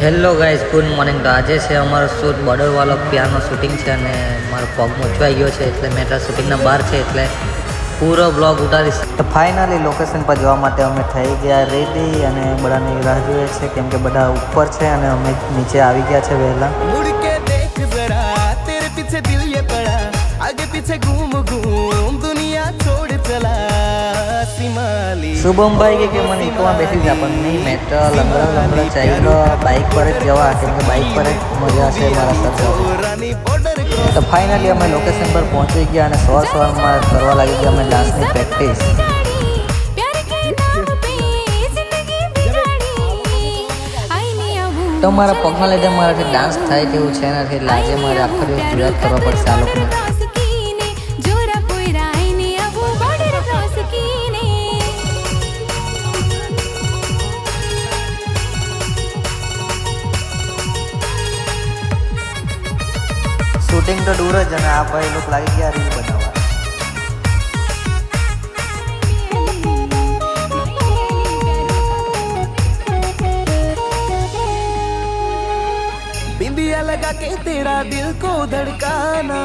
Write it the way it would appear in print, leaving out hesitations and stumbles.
Hello guys, good morning. તો આજે છે અમારો શૂટ બોર્ડરવાળો પિયાનો શૂટિંગ છે અને મારો પગ મૂંચવાઈ ગયો છે એટલે મેં ત્યાં શૂટિંગના બહાર છે એટલે પૂરો બ્લોગ ઉતારીશ। તો ફાઇનલી લોકેશન પર જવા માટે અમે થઈ ગયા રેડી અને બધાની રાહ જોઈએ છે કેમ કે બધા ઉપર છે અને અમે નીચે આવી ગયા છે વહેલા। શુભમ ભાઈ કે મને ઇકોમાં બેસી જા પણ નહીં, મેં તો લંગડા ચાલ્યો બાઇક પર જ જવા કેમ કે બાઇક પર જ મજા છે મારા સાથે। તો ફાઇનલી અમે લોકેશન પર પહોંચી ગયા અને સવારમાં કરવા લાગી ગયા અમે ડાન્સની પ્રેક્ટિસ। તો મારા પગના લીધે મારાથી ડાન્સ થાય તેવું છે નથી, લાગે મારે આખો દિવસ જોયા કરવા પડશે આ લોકોને। શૂટિંગ તો દૂર જ અને આ ભાઈ લોકો લાગી ગયા રીલ બનાવવા। बिंदिया लगा के तेरा दिल को धड़काना।